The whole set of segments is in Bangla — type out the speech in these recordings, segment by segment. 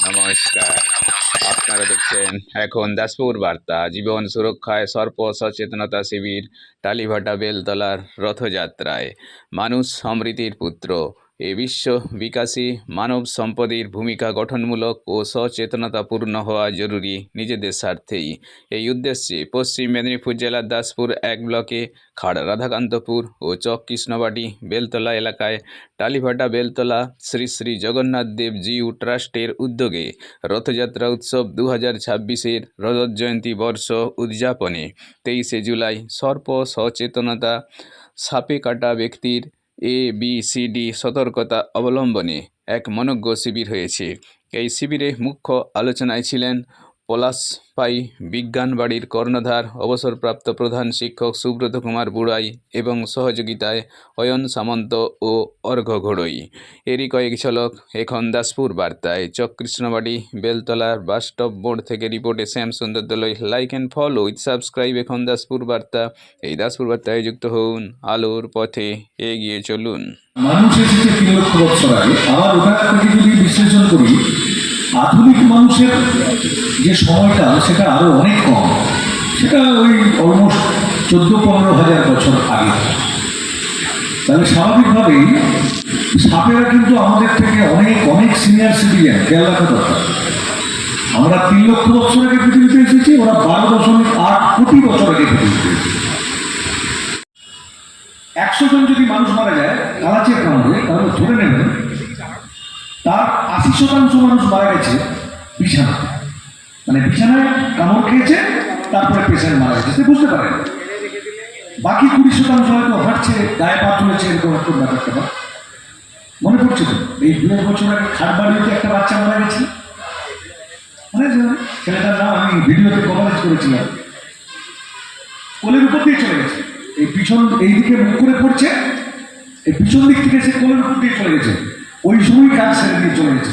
নমস্কার। আপনারা দেখছেন এখন দাসপুর বার্তা। জীবন সুরক্ষায় সর্প সচেতনতা শিবির টালিভাটা বেলতলার রথযাত্রায়। মানুষ সমৃদ্ধির পুত্র। এ বিশ্ব বিকাশী মানব সম্পদের ভূমিকা গঠনমূলক ও সচেতনতাপূর্ণ হওয়া জরুরি নিজেদের স্বার্থেই। এই উদ্দেশ্যে পশ্চিম মেদিনীপুর জেলার দাসপুর 1 ব্লকে খাড় রাধাকান্তপুর ও চক কৃষ্ণবাটি বেলতলা এলাকায় টালিভাটা বেলতলা শ্রী শ্রী জগন্নাথ দেব জিউ ট্রাস্টের উদ্যোগে রথযাত্রা উৎসব 2026-এর রজত জয়ন্তী বর্ষ উদযাপনে 23শে জুলাই সর্প সচেতনতা, সাপে কাটা ব্যক্তির ABCD সতর্কতা অবলম্বনে এক মনোজ্ঞ শিবির হয়েছে। এই শিবিরে মুখ্য আলোচনায় ছিলেন পলাশপাই বিজ্ঞান বাড়ির কর্ণধার অবসরপ্রাপ্ত প্রধান শিক্ষক সুব্রত কুমার বুড়াই এবং সহযোগিতায় অয়ন সামন্ত ও অর্ঘ্য ঘোড়ই। এরই কয়েক ঝলক এখন দাসপুর বার্তায়। চক কৃষ্ণবাড়ি বেলতলার বাসস্টপ মোড় থেকে রিপোর্টে শ্যাম সুন্দর দলই। Like and follow with subscribe এখন দাসপুর বার্তা। এই দাসপুর বার্তায় যুক্ত হন, আলোর পথে এগিয়ে চলুন। মানুষ এসেছে 3 লক্ষ বছর আগে। আবার ওখান থেকে যদি বিশ্লেষণ করি, আধুনিক মানুষের যে সময়টা সেটা আরো অনেক কম, সেটা ওই অলমোস্ট 14-15 হাজার বছর আগে। তাহলে স্বাভাবিকভাবেই সাপেরা কিন্তু আমাদের থেকে অনেক অনেক সিনিয়র সিটিজেন, খেয়াল রাখা দরকার। আমরা 3 লক্ষ বছর আগে পৃথিবীতে এসেছি, ওরা 12.8 কোটি বছর আগে পৃথিবীতে এসেছে। 100 জন যদি মানুষ মারা যায় কালাচের কামড়ে, তাহলে ধরে নেবেন তার 80% মানুষ মারা গেছে বিছানায়, মানে বিছানায় কামড় খেয়েছে, তারপরে পেশেন্ট মারা গেছে, বুঝতে পারেন। বাকি 20% হয়তো হাঁটছে, গায়ে পা তুলেছে, এরকম একটা ব্যাপারটা মনে পড়ছে তো। এই 2 বছর আগে খাটবাড়িতে একটা বাচ্চা মারা গেছে, মানে ছেলেটার নাম আমি ভিডিওতে কভারেজ করেছিলাম। কোলের উপর দিয়ে চলে গেছে, এই পিছন এইদিকে মুখ করে পড়ছে, এই পিছন দিক থেকে সে কোলের উপর দিয়ে চলে গেছে। ওই সময় কাজ সেরে দিয়ে চলে গেছে,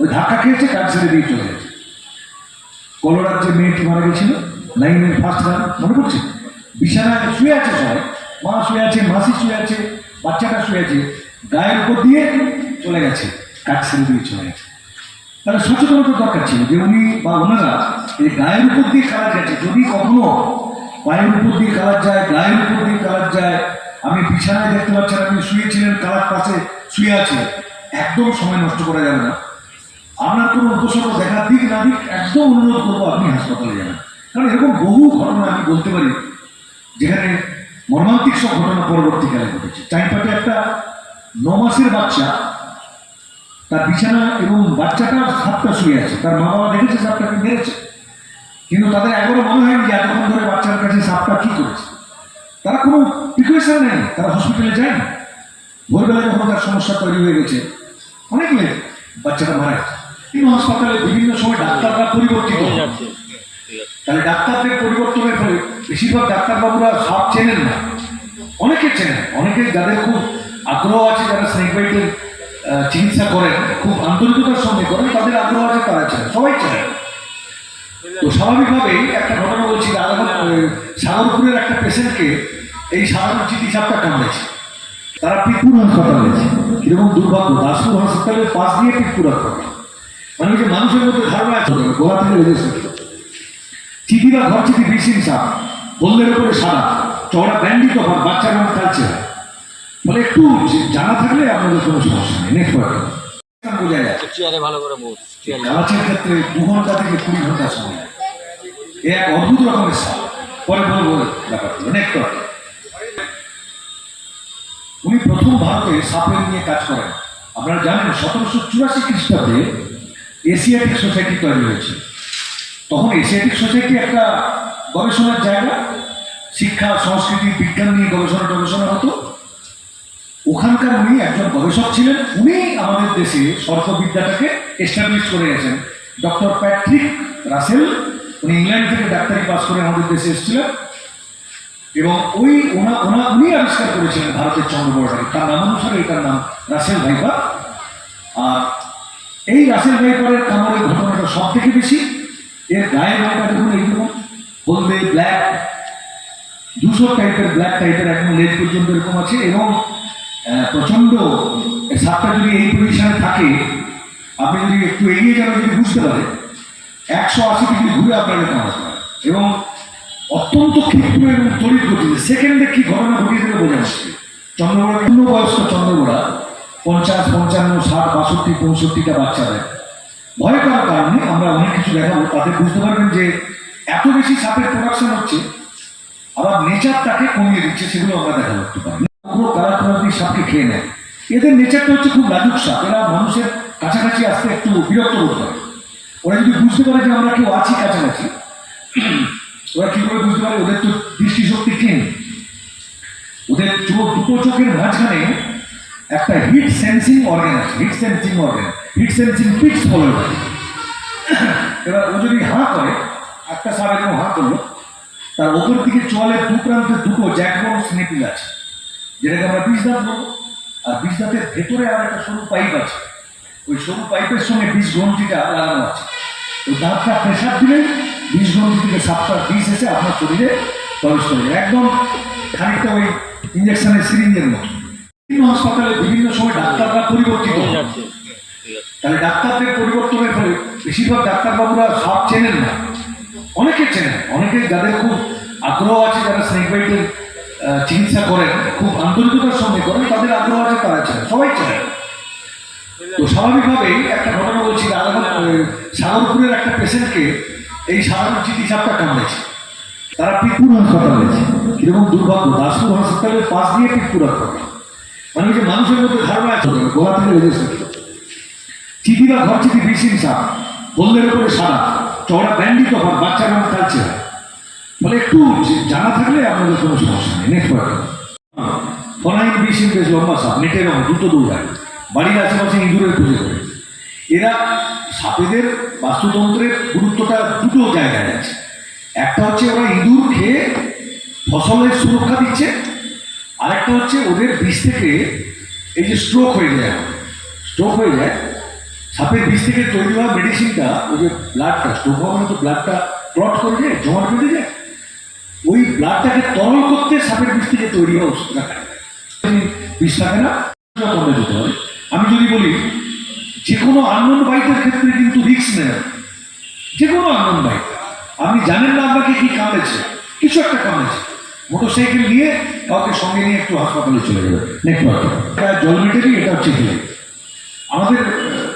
ওই ধাক্কা খেয়েছে, কাজ সেরে দিয়ে চলে গেছে। কলোরার যে মেয়েটি মারা গেছিল 9-এর ফার্স্ট রান, মনে পড়ছে? বিছানায় শুয়ে আছে, সবাই, মা শুয়ে আছে, মাসি শুয়ে আছে, বাচ্চাটা শুয়ে আছে, গায়ের উপর দিয়ে চলে গেছে, কাজ সেরে দিয়ে চলে গেছে। তাহলে সচেতনতার দরকার ছিল যে উনি বা ওনারা এই গায়ের উপর দিয়ে কাজ গেছে। যদি কখনো পায়ের উপর দিয়ে কালার যায়, গায়ের উপর দিয়ে কালার যায়, আমি বিছানায় দেখতে পাচ্ছেন আপনি শুয়েছিলেন, কালার পাশে শুয়ে আছে, একদম সময় নষ্ট করা যাবে না। আপনার কোনো উপসর্গ দেখার দিক না দিক, একদম অনুরোধ করবো আপনি হাসপাতালে যাবেন। কারণ এরকম বহু ঘটনা আমি বলতে পারি যেখানে মর্মান্তিক সব ঘটনা পরবর্তীকালে ঘটেছে। চাইপাটে একটা 9 মাসের বাচ্চা, তার বিছানা এবং বাচ্চাটার সাপটা শুয়ে আছে, তার মা বাবা দেখেছে সাপটাকে মেরেছে, কিন্তু তাদের একবারও মনে হয়নি যে এতক্ষণ ধরে বাচ্চার কাছে সাপটা কি করেছে। তারা কোনো প্রিকশন নেই, তারা হসপিটালে যায় না। ভোরবেলায় যখন তার সমস্যা তৈরি হয়ে গেছে, অনেক লেট, বাচ্চাটা মারা গেছে। কিন্তু হাসপাতালে বিভিন্ন সময় ডাক্তাররা পরিবর্তিত হয়ে যাচ্ছে। তাহলে ডাক্তারদের পরিবর্তনের ফলে বেশিরভাগ ডাক্তারবাবুরা সাপ চেনেন না, অনেকে চেনেন, অনেকে যাদের খুব আগ্রহ আছে, যারা স্নেক বাইটের চিকিৎসা করেন, খুব আন্তরিকতার সঙ্গে করেন, তাদের আগ্রহ আছে, তারা চেনেন, সবাই চেনেন। তো স্বাভাবিকভাবেই একটা ঘটনা বলছি, সাগরপুরের একটা পেশেন্টকে এই সাধারণ চিঠি সাপটা কামড়েছে, তারা পিতপুর হাসপাতালে গেছে। কিরকম দুর্ভাগ্য, দাসপুর হাসপাতালের পাশ দিয়ে পিতপুর হাসপাতাল, মানে যে মানুষের মধ্যে ধারণা আছে গোলা থেকে লেগেছে। চিঠি বা ঘর চিঠি বিশিং সাপ, বললের উপরে সাদা, চওড়া ব্যান্ডি তখন, বাচ্চার নাম কালছে, বলে একটু জানা থাকলে আপনাদের কোনো সমস্যা নেই। নেক্সট বোঝা যায় গাছের ক্ষেত্রে 2 ঘন্টা থেকে 20 ঘন্টা সময়, এ এক অদ্ভুত রকমের সাপ। পরে বলবো ব্যাপারগুলো। নেক্সট, উনি প্রথম ভারতে সাপের নিয়ে কাজ করেন। আপনারা জানেন 1784 খ্রিস্টাব্দে এশিয়াটিক সোসাইটি তৈরি হয়েছে। তখন এশিয়াটিক সোসাইটি একটা গবেষণার জায়গা, শিক্ষা, সংস্কৃতি, বিজ্ঞান নিয়ে গবেষণা হতো। ওখানকার উনি একজন গবেষক ছিলেন। উনি আমাদের দেশে সর্পবিদ্যাটাকে এস্টাবলিশ করে গেছেন। ডক্টর প্যাট্রিক রাসেল, উনি ইংল্যান্ড থেকে ডাক্তারি পাস করে আমাদের দেশে এসেছিলেন এবং উনি আবিষ্কার করেছিলেন ভারতের চন্দ্রবর্ডাকে। তার নাম অনুসারে এটার নাম রাসেল ভাইপার। আর এই রাসেল ভাইপারের কামড়ের ঘটনাটা সব থেকে বেশি। এর গায়ের রঙটা দেখুন, এইরকম হলদে ব্ল্যাক, 200 টাইপের ব্ল্যাক টাইপের, একদম লেজ পর্যন্ত এরকম আছে এবং প্রচন্ড। সাপটা যদি এই পজিশনে থাকে আপনি যদি একটু এগিয়ে যান যদি বুঝতে পারেন 180 ডিগ্রি ঘুরে আপনাকে কামড়াতে পারে এবং অত্যন্ত ক্ষিপ্র এবং তড়িৎ গতিতে সেকেন্ডে কি ঘটনা ঘটিয়ে দিলে বোঝা যাচ্ছে। চন্দ্রগোড়া পূর্ণবয়স্ক চন্দ্রগোড়া 50, 55, 60, 62, 65টা বাচ্চা দেয়। ভয় করার কারণে আমরা অনেক কিছু দেখাবো, তাতে বুঝতে পারবেন যে এত বেশি সাপের প্রোডাকশন হচ্ছে, আবার নেচার তাকে কমিয়ে দিচ্ছে, সেগুলো আমরা দেখা করতে পারি। পুরো কারাপ্রান্তি সাপকে খেয়ে নেয়। এদের নেচারটা হচ্ছে খুব লাজুক সাপ, এরা মানুষের কাছাকাছি আসতে একটু বিরক্ত বোধ করে। ওরা যদি বুঝতে পারে যে আমরা কেউ আছি কাছাকাছি, ওরা কি করে বুঝতে পারে? ওদের তো দৃষ্টিশক্তি ক্ষীণ, ওদের দুটো চোখের মাঝখানে একটা হিট সেন্সিং অর্গান আছে, হিট সেন্সিং পিটস ফলো করে। এবার ও যদি হাঁ করে, একটা সাপ এরকম হাঁ করলো, তার ওপর দিকে চোয়ালের দু প্রান্তে দুটো জ্যাকবোন স্নেপিল আছে, যেটাকে আমরা বিষ দাঁত বলবো। আর বিষ দাঁতের ভেতরে আর একটা সরু পাইপ আছে, ওই সরু পাইপের সঙ্গে বিষ গ্রন্থিটা লাগানো আছে। ওই দাঁতটা প্রেশার দিলে বিষ গ্রন্থি থেকে সাপটার বিষ এসে আপনার শরীরে প্রবেশ করে যায়, একদম খানিকটা ওই ইঞ্জেকশনের সিরিঞ্জের মতো। বিভিন্ন হাসপাতালে বিভিন্ন সময় ডাক্তাররা পরিবর্তিত হয়, তাহলে ডাক্তারদের পরিবর্তনের ফলে বেশিরভাগ ডাক্তারবাবুরা সাপ চেনেন না, অনেকে চেনেন, অনেকে যাদের খুব আগ্রহ আছে, যারা স্নেক বাইটের চিকিৎসা করেন, খুব আন্তরিকতার সঙ্গে করেন, তাদের আগ্রহ আছে, তারা চেনেন, সবাই চেনেন। তো স্বাভাবিকভাবেই একটা ঘটনা বলছি, সাগরপুরের একটা পেশেন্টকে এই সাধারণ চিঠি সাপটা কামড়েছে, তারা পিরপুর হাসপাতালে গেছে। কিরকম দুর্ভাগ্য, দাসপুর হাসপাতালের পাশ দিয়ে পিরপুর হাসপাতাল, মানে যে মানুষের মধ্যে ধারণা আছে গোলা থেকে লেগেছে। চিঠি বা ঘর চিঠি বিষিন সাপ, বললের উপরে সাদা, চওড়া ব্যান্ডি তখন বাচ্চা রঙ খেলছে, মানে একটু জানা থাকলে আপনাদের কোনো সমস্যা নেই। নেক্সট ফনাইন বিষিন বেশ লম্বা সাপ, নেটের রঙ, দ্রুত দৌড়ায়, বাড়ির আশেপাশে ইঁদুরের খুঁজে করে। এরা সাপেদের বাস্তুতন্ত্রের গুরুত্বটা দুটো জায়গায় আছে। একটা হচ্ছে ওরা ইঁদুর খেয়ে ফসলের সুরক্ষা দিচ্ছে, আরেকটা হচ্ছে ওদের বিষ থেকে এই যে স্ট্রোক হয়ে যায়, সাপের বিষ থেকে তৈরি হওয়া মেডিসিনটা, ওই যে ব্লাডটা স্ট্রোক হওয়া মানে তো ব্লাডটা ক্লট করে যায়, জমাট বেঁধে যায়, ওই ব্লাডটাকে তরল করতে সাপের বিষ থেকে তৈরি হওয়া ওষুধটা খায়। বিষ থাকে না, যত্ন দিতে হবে। আমি যদি বলি যে কোনো আননোন বাইকের ক্ষেত্রে কিন্তু রিস্ক নেন, যে কোনো আননোন বাইক, আপনি জানেন না আপনাকে কি কামড়েছে, কিছু একটা কামড়েছে, মোটরসাইকেল নিয়ে কাউকে সঙ্গে নিয়ে একটু হাসপাতালে চলে যাবে। নেটওয়ার্ক জলমেটেরি, এটা হচ্ছে হিলে। আমাদের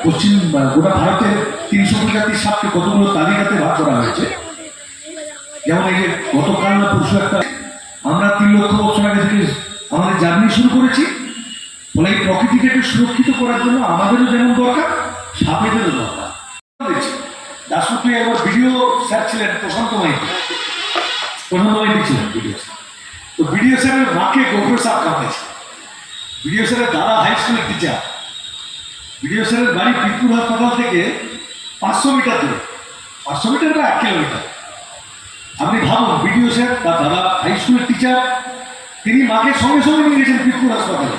পশ্চিম গোটা ভারতের 300 প্রজাতির সাপকে কতগুলো তালিকাতে ভাগ করা হয়েছে। যেমন এই যে গতকাল না পরশু একটা, আমরা 3 লক্ষ বছর আগে থেকে আমাদের জার্নি শুরু করেছি। ফলে এই প্রকৃতিটাকে সুরক্ষিত করার জন্য আমাদেরও যেমন দরকার, সাপেদেরও দরকার। দাসপুরে একবার ভিডিও স্যার ছিলেন প্রশান্ত মাইতি ছিলেন ভিডিও স্যার। তো ভিডিও স্যারের মাকে গোবর সাপ কামড়েছে। ভিডিও স্যারের দাদা হাই স্কুলের টিচার, ভিডিও স্যারের বাড়ি পিরপুর হাসপাতাল থেকে 500 মিটার দূরে, 500 মিটার বা 1 কিলোমিটার। আপনি ভাবুন, ভিডিও স্যার তার দাদা হাই স্কুলের টিচার, তিনি মাকে সঙ্গে সঙ্গে নিয়ে গেছেন পিরপুর হাসপাতালে।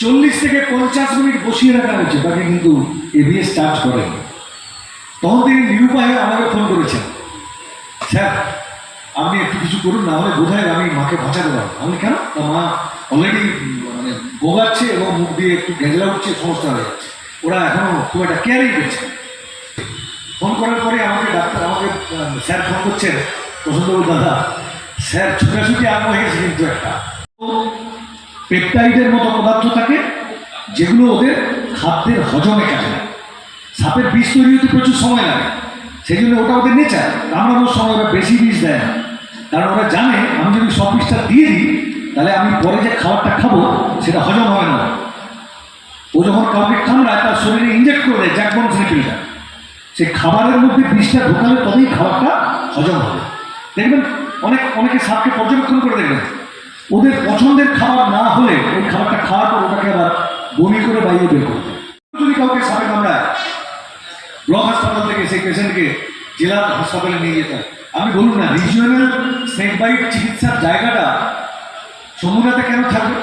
40 থেকে 50 মিনিট বসিয়ে রাখা হয়েছে, তাকে কিন্তু এভিএস চার্জ করেন। তখন তিনি নিরুপায়ে আমাকে ফোন করেছেন, স্যার আপনি একটু কিছু করুন, না হলে বোধহয় আমি মাকে বাঁচাতে পারবো। আমি কেন? মা অলরেডি মানে ভোগাচ্ছে এবং মুখ দিয়ে একটু গেঁজলা উঠছে, সমস্যা হয়ে যাচ্ছে, ওরা এখনো খুব একটা কেয়ারই করছে। ফোন করার পরে আমাকে স্যার ফোন করছেন, প্রশান্তবাবু দাদা, স্যার ছুটাছুটি আরম্ভ হয়ে গেছে, কিন্তু একটা পেপটাইডের মতো পদার্থ থাকে যেগুলো ওদের খাদ্যের হজমে কাজে লাগে। সাপের বিষ তৈরি হতে প্রচুর সময় লাগে, সেই জন্য ওটা ওদের নেচার। কামড়ানোর সময় ওরা বেশি বিষ দেয় না, কারণ ওরা জানে আমি যদি সব বিষটা দিয়ে দিই তাহলে আমি পরে যে খাবারটা খাবো সেটা হজম হবে না। ও যখন কাউকে কামড়ায় তার শরীরে ইনজেক্ট করে দেয় জ্যাকবন ফিলিপিনটা, সেই খাবারের মধ্যে বিষটা ঢোকালে তবেই খাবারটা হজম হবে। দেখবেন অনেকে সাপকে পর্যবেক্ষণ করে দেখবেন, ওদের পছন্দের খাবার না হলে ওই খাবারটা খাওয়ার পর ওটাকে আবার বমি করে বাইরে বের করবে। যদি কাউকে সাপে কামড়ায়, ব্লক হাসপাতাল থেকে সেই পেশেন্টকে জেলা হাসপাতালে নিয়ে যেতে হয়। আমি বলুন না, রিজিওনাল স্নেক বাইট চিকিৎসার জায়গাটা সমুদ্রাতে কেন থাকবে?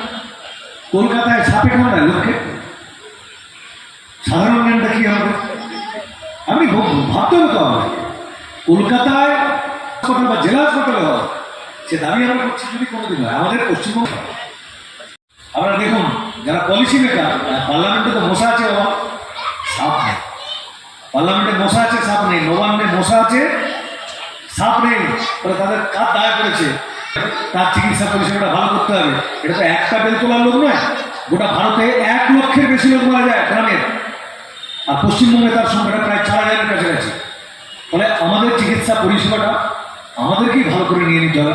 কলকাতায় সাপে কামড়ায় লোককে, সাধারণ জ্ঞানটা কি হবে? আমি ভাবতে হতো আমাকে কলকাতায় হাসপাতাল বা জেলা হাসপাতালে হওয়া, সে দাবি আমরা করছি যদি কোনোদিন হয়। আমাদের পশ্চিমবঙ্গ আপনারা দেখুন, যারা পলিসি মেকার, পার্লামেন্টে তো বসা আছে বাবা, সাপ নেই। পার্লামেন্টে মশা আছে সাপ নেই, নবান্নে মশা আছে সাপ নেই, তাহলে তাদের কার দায় করেছে? তার চিকিৎসা পরিষেবাটা ভালো করতে হবে। এটা তো একটা বেলতলার লোক নয়, গোটা ভারতে 1 লক্ষের বেশি লোক মারা যায় গ্রামের, আর পশ্চিমবঙ্গে তার সংখ্যাটা প্রায় 4,000-এর কাছাকাছি। ফলে আমাদের চিকিৎসা পরিষেবাটা আমাদেরকেই ভালো করে নিয়ে নিতে হবে।